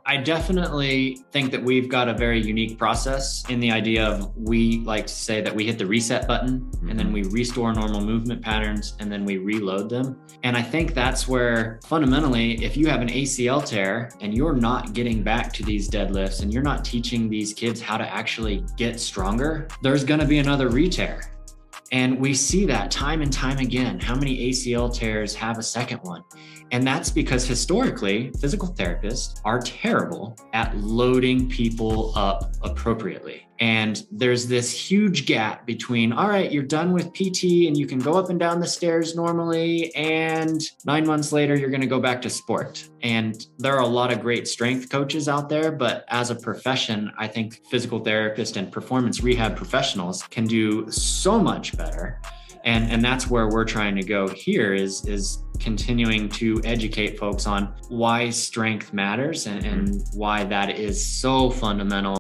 I definitely think that we've got a very unique process in the idea of, we like to say that we hit the reset button and then we restore normal movement patterns and then we reload them. And I think that's where fundamentally, if you have an ACL tear and you're not getting back to these deadlifts and you're not teaching these kids how to actually get stronger, there's going to be another re-tear. And we see that time and time again. How many ACL tears have a second one? And that's because historically, physical therapists are terrible at loading people up appropriately. And there's this huge gap between, all right, you're done with PT and you can go up and down the stairs normally, and 9 months later, you're going to go back to sport. And there are a lot of great strength coaches out there, but as a profession, I think physical therapists and performance rehab professionals can do so much better. And that's where we're trying to go here is continuing to educate folks on why strength matters and why that is so fundamental.